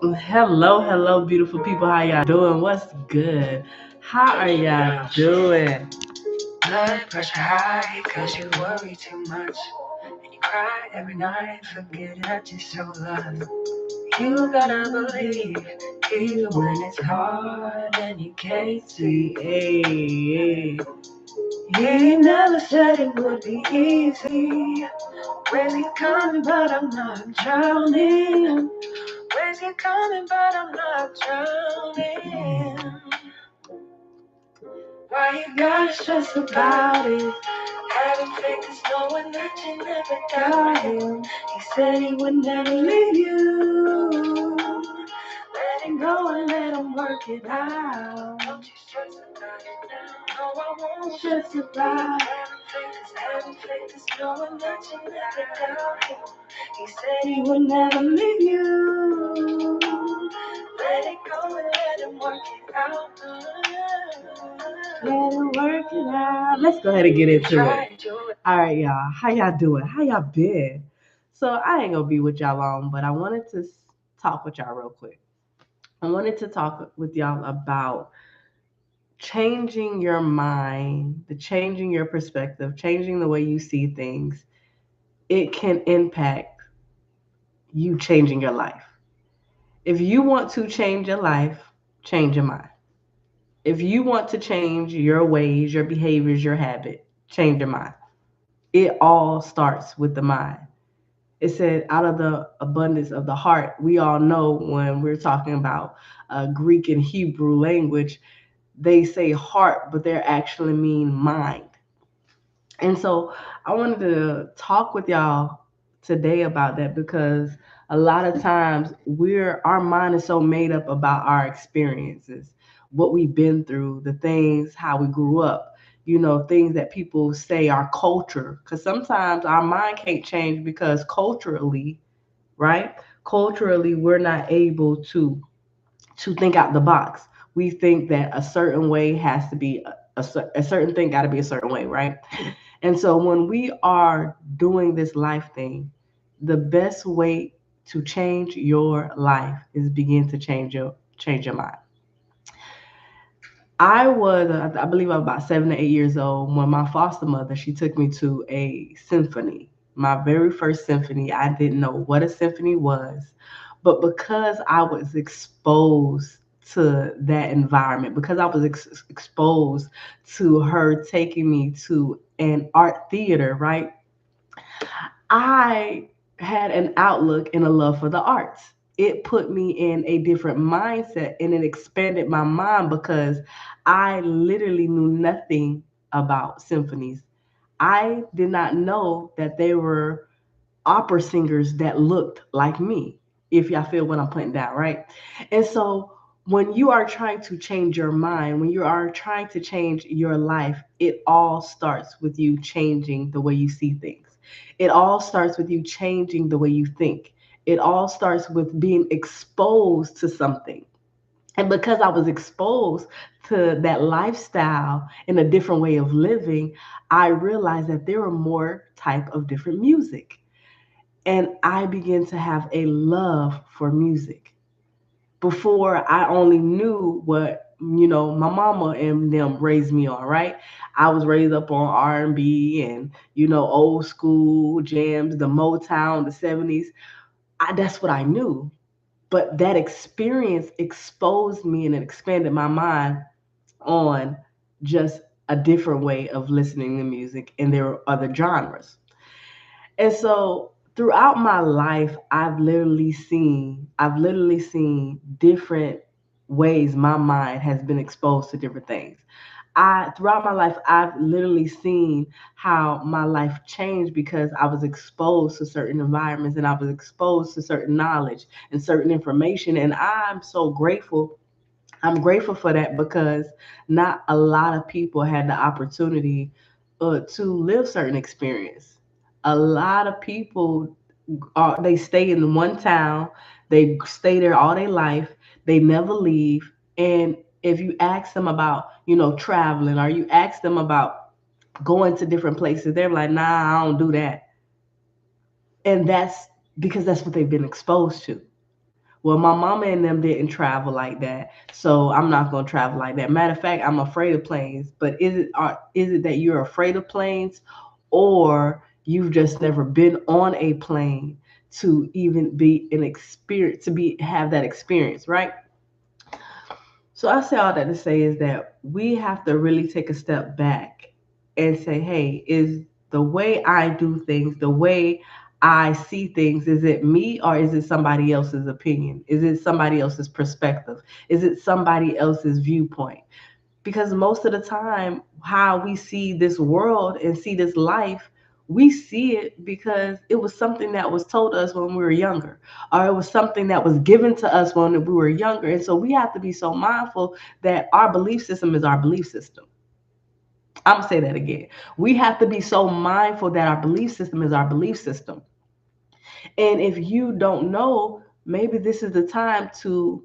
Hello, beautiful people. How y'all doing? What's good? How are y'all doing? Blood pressure high cause you worry too much. And you cry every night, forget that you're so loved. You gotta believe, even when it's hard and you can't see. Hey. He never said it would be easy. Where's he coming, but I'm not drowning. Where's he coming, but I'm not drowning. Why you gotta stress about it? Having faith is knowing that you never doubt him. He said he would never leave you. Let him go and let him work it out. Don't you stress about it now. No, I won't stress about it. Having faith is knowing that you never doubt him. He said he would never leave you. Let it go and let him work it out. Let him work it out. Let's go ahead and get into it. All right, y'all. How y'all doing? How y'all been? So I ain't gonna be with y'all long, but I wanted to talk with y'all real quick. I wanted to talk with y'all about changing your mind, the changing your perspective, changing the way you see things. It can impact you changing your life. If you want to change your life, change your mind. If you want to change your ways, your behaviors, your habit, change your mind. It all starts with the mind. It said, out of the abundance of the heart, we all know when we're talking about Greek and Hebrew language, they say heart, but they actually mean mind. And so I wanted to talk with y'all today about that because a lot of times our mind is so made up about our experiences, what we've been through, the things, how we grew up, things that people say our culture. Because sometimes our mind can't change because culturally, right? Culturally, we're not able to think out the box. We think that a certain way has to be a certain thing got to be a certain way, right? And so when we are doing this life thing, the best way to change your life is begin to change your mind. I believe I was about 7 to 8 years old when my foster mother, she took me to a symphony. My very first symphony. I didn't know what a symphony was, but because I was exposed to that environment, because I was exposed to her taking me to an art theater, right? I had an outlook and a love for the arts. It put me in a different mindset and it expanded my mind because I literally knew nothing about symphonies. I did not know that there were opera singers that looked like me, if y'all feel what I'm putting down, right? And so when you are trying to change your mind, when you are trying to change your life, it all starts with you changing the way you see things. It all starts with you changing the way you think. It all starts with being exposed to something. And because I was exposed to that lifestyle and a different way of living, I realized that there were more type of different music. And I began to have a love for music. Before I only knew what my mama and them raised me on, right? I was raised up on R&B and old school jams, the Motown, the 70s. That's what I knew. But that experience exposed me and it expanded my mind on just a different way of listening to music, and there were other genres. And so throughout my life, I've literally seen different ways my mind has been exposed to different things. I throughout my life, I've literally seen how my life changed because I was exposed to certain environments and I was exposed to certain knowledge and certain information. And I'm so grateful. I'm grateful for that because not a lot of people had the opportunity to live certain experience. A lot of people they stay in one town, they stay there all their life, they never leave. And if you ask them about, traveling, or you ask them about going to different places, they're like, nah, I don't do that. And that's because that's what they've been exposed to. Well, my mama and them didn't travel like that, so I'm not gonna travel like that. Matter of fact, I'm afraid of planes. But is it that you're afraid of planes, or you've just never been on a plane to even be an experience to be have that experience, right? So I say all that to say is that we have to really take a step back and say, hey, is the way I do things, the way I see things, is it me or is it somebody else's opinion? Is it somebody else's perspective? Is it somebody else's viewpoint? Because most of the time, how we see this world and see this life, we see it because it was something that was told us when we were younger, or it was something that was given to us when we were younger. And so we have to be so mindful that our belief system is our belief system. I'm gonna say that again. We have to be so mindful that our belief system is our belief system. And if you don't know, maybe this is the time to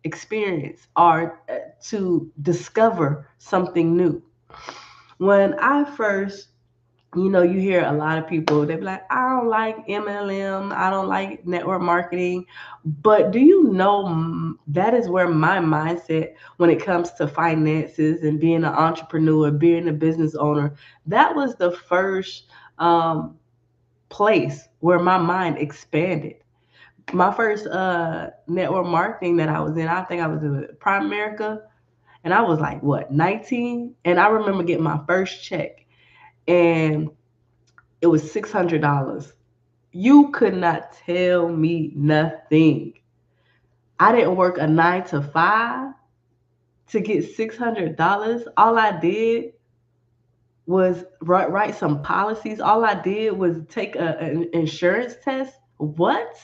experience or to discover something new. When I first, you hear a lot of people, they be like, I don't like MLM, I don't like network marketing. But do you know that is where my mindset, when it comes to finances and being an entrepreneur, being a business owner, that was the first um, place where my mind expanded. My first network marketing that I was in, I think I was in Prime America, and I was like, what, 19? And I remember getting my first check, and it was $600. You could not tell me nothing. I didn't work a 9 to 5 to get $600. All I did was write some policies. All I did was take an insurance test. What?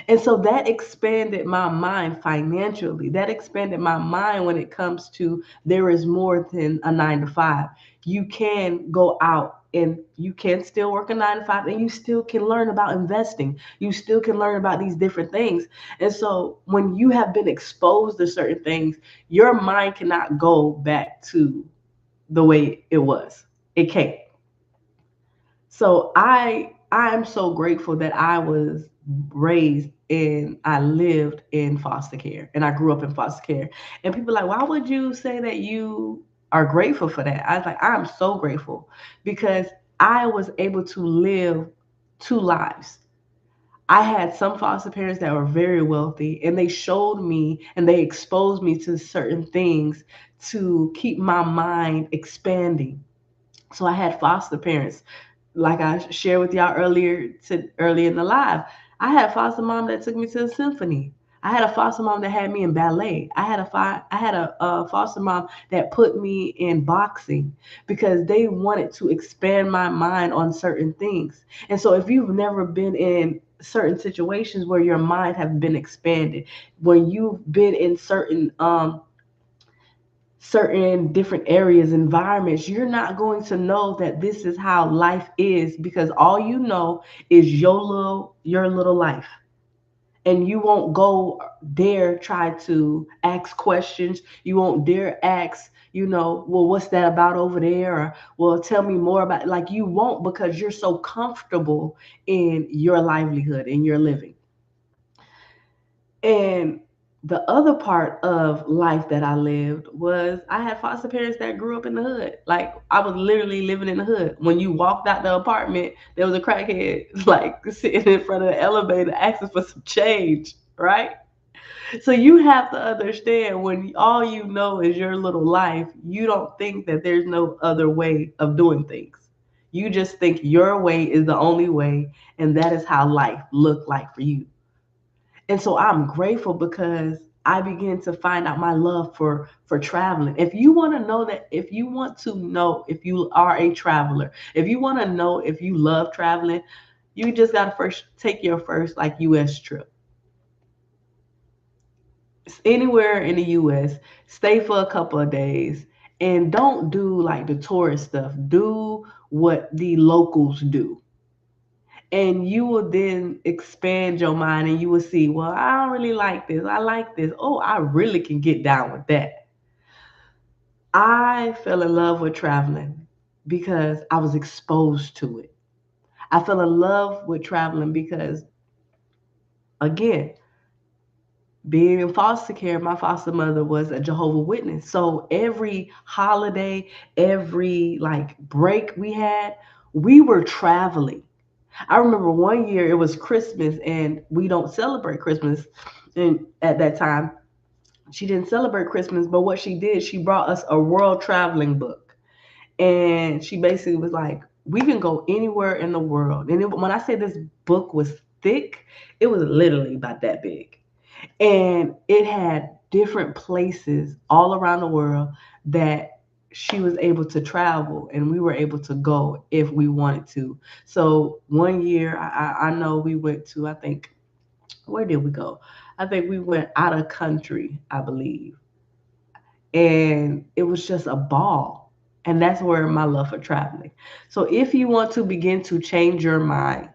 And so that expanded my mind financially. That expanded my mind when it comes to there is more than a 9 to 5. You can go out and you can still work a 9 to 5 and you still can learn about investing. You still can learn about these different things. And so when you have been exposed to certain things, your mind cannot go back to the way it was. It can't. So I'm so grateful that I was raised and I lived in foster care and I grew up in foster care. And people are like, why would you say that you are grateful for that? I was like, I'm so grateful because I was able to live 2 lives. I had some foster parents that were very wealthy and they showed me and they exposed me to certain things to keep my mind expanding. So I had foster parents, like I shared with y'all earlier in the live. I had a foster mom that took me to the symphony. I had a foster mom that had me in ballet. I had a foster mom that put me in boxing because they wanted to expand my mind on certain things. And so if you've never been in certain situations where your mind have been expanded, when you've been in certain different areas, environments, you're not going to know that this is how life is because all you know is your little life. And you won't go dare try to ask questions. You won't dare ask, well, what's that about over there? Or, well, tell me more about it. Like you won't because you're so comfortable in your livelihood, in your living. And the other part of life that I lived was I had foster parents that grew up in the hood. Like I was literally living in the hood. When you walked out the apartment, there was a crackhead like sitting in front of the elevator asking for some change, right? So you have to understand when all you know is your little life, you don't think that there's no other way of doing things. You just think your way is the only way, and that is how life looked like for you. And so I'm grateful because I began to find out my love for traveling. If you want to know if you are a traveler, if you want to know if you love traveling, you just got to first take your first like US trip. Anywhere in the US, stay for a couple of days and don't do like the tourist stuff. Do what the locals do, and you will then expand your mind and you will see, well, I don't really like this, I like this, oh, I really can get down with that. I fell in love with traveling because I was exposed to it. I fell in love with traveling because, again, Being in foster care, my foster mother was a Jehovah Witness. So every holiday, every like break we had, we were traveling. I remember one year it was Christmas and we don't celebrate Christmas. And at that time, she didn't celebrate Christmas, but what she did, she brought us a world traveling book. And she basically was like, we can go anywhere in the world. And when I say this book was thick, it was literally about that big. And it had different places all around the world that she was able to travel and we were able to go if we wanted to. So one year, I know we went to, I think, where did we go? I think we went out of country, I believe. And it was just a ball. And that's where my love for traveling. So if you want to begin to change your mind,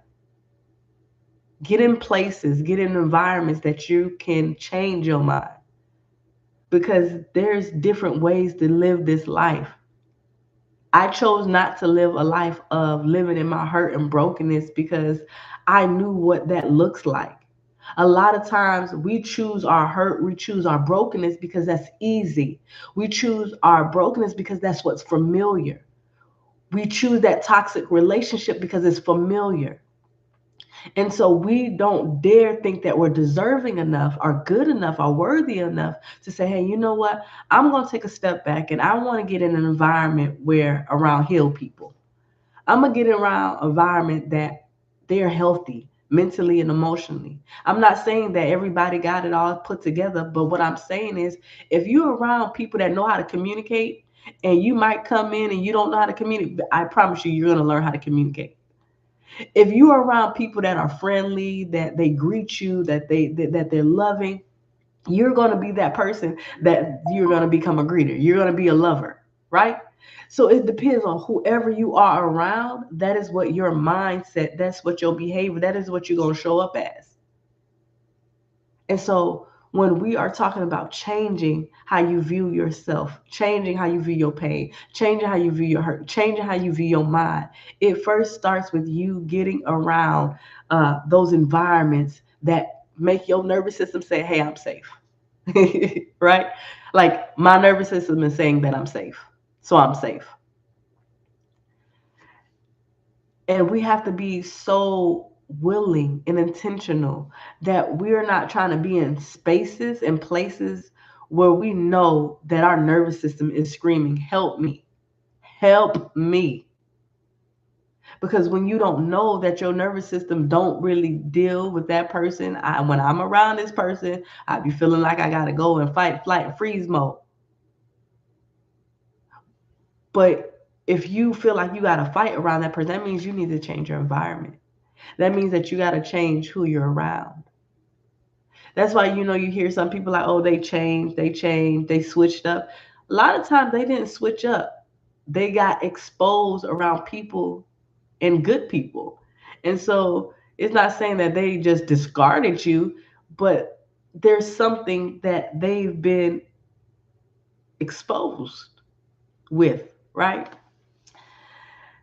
get in places, get in environments that you can change your mind because there's different ways to live this life. I chose not to live a life of living in my hurt and brokenness because I knew what that looks like. A lot of times we choose our hurt, we choose our brokenness because that's easy. We choose our brokenness because that's what's familiar. We choose that toxic relationship because it's familiar. And so we don't dare think that we're deserving enough or good enough or worthy enough to say, hey, you know what? I'm going to take a step back and I want to get in an environment where around healed people. I'm going to get around an environment that they're healthy mentally and emotionally. I'm not saying that everybody got it all put together, but what I'm saying is if you're around people that know how to communicate and you might come in and you don't know how to communicate, I promise you, you're going to learn how to communicate. If you are around people that are friendly, that they greet you, that they're loving, you're going to be that person that you're going to become a greeter. You're going to be a lover, right? So it depends on whoever you are around. That is what your mindset, that's what your behavior, that is what you're going to show up as. And so when we are talking about changing how you view yourself, changing how you view your pain, changing how you view your hurt, changing how you view your mind, it first starts with you getting around those environments that make your nervous system say, hey, I'm safe. Right? Like my nervous system is saying that I'm safe. So I'm safe. And we have to be so willing and intentional that we're not trying to be in spaces and places where we know that our nervous system is screaming, help me, help me. Because when you don't know that your nervous system don't really deal with that person, when I'm around this person, I be feeling like I gotta go and fight, flight, and freeze mode. But if you feel like you gotta fight around that person, that means you need to change your environment. That means that you gotta change who you're around. That's why you hear some people like, oh, they changed, they switched up. A lot of times they didn't switch up. They got exposed around people and good people. And so it's not saying that they just discarded you, but there's something that they've been exposed with, right?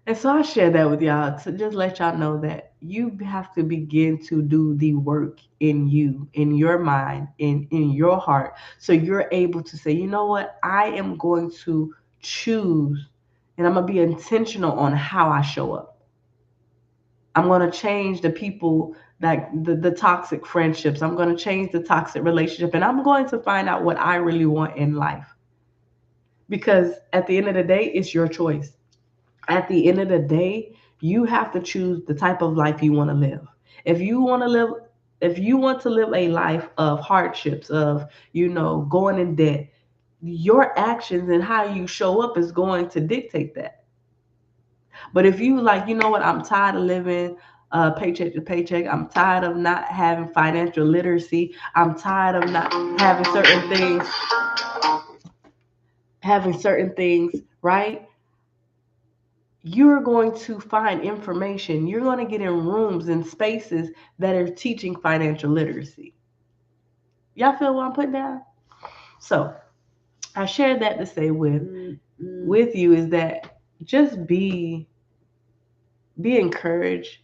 And so I share that with y'all to just let y'all know that you have to begin to do the work in you, in your mind, in your heart. So you're able to say, you know what? I am going to choose and I'm going to be intentional on how I show up. I'm going to change the people, like the toxic friendships. I'm going to change the toxic relationship and I'm going to find out what I really want in life. Because at the end of the day, it's your choice. At the end of the day, you have to choose the type of life you want to live. If you want to live if you want to live a life of hardships, of going in debt, your actions and how you show up is going to dictate that. But if you like, you know what, I'm tired of living paycheck to paycheck. I'm tired of not having financial literacy. I'm tired of not having certain things, right? You're going to find information. You're going to get in rooms and spaces that are teaching financial literacy. Y'all feel what I'm putting down? So I shared that to say with you is that just be encouraged,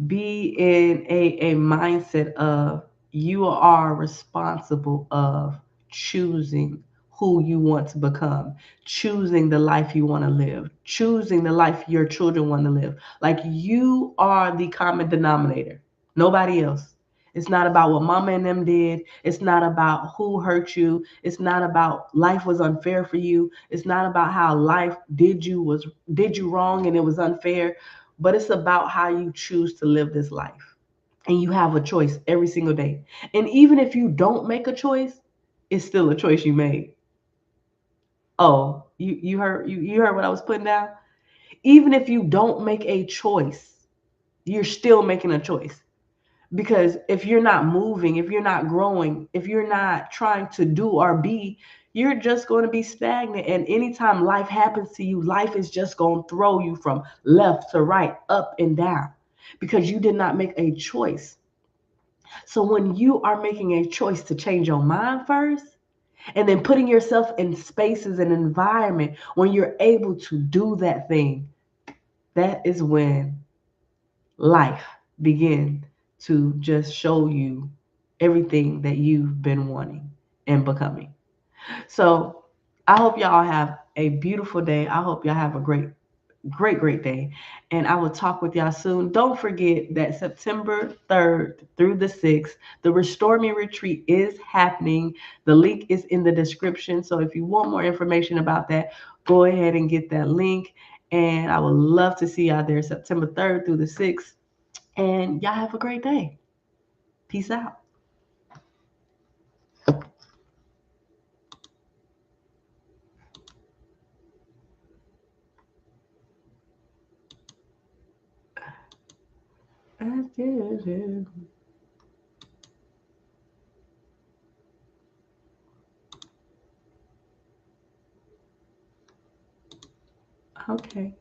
be in a mindset of you are responsible of choosing who you want to become, choosing the life you want to live, choosing the life your children want to live. Like you are the common denominator, nobody else. It's not about what mama and them did. It's not about who hurt you. It's not about life was unfair for you. It's not about how life did you wrong and it was unfair, but it's about how you choose to live this life. And you have a choice every single day. And even if you don't make a choice, it's still a choice you made. Oh, you heard what I was putting down? Even if you don't make a choice, you're still making a choice. Because if you're not moving, if you're not growing, if you're not trying to do or be, you're just going to be stagnant. And anytime life happens to you, life is just going to throw you from left to right, up and down, because you did not make a choice. So when you are making a choice to change your mind first, and then putting yourself in spaces and environment when you're able to do that thing, that is when life begin to just show you everything that you've been wanting and becoming. So I hope y'all have a beautiful day. I hope y'all have a great day. And I will talk with y'all soon. Don't forget that September 3rd through the 6th, the Restore Me Retreat is happening. The link is in the description. So if you want more information about that, go ahead and get that link. And I would love to see y'all there September 3rd through the 6th. And y'all have a great day. Peace out. Okay.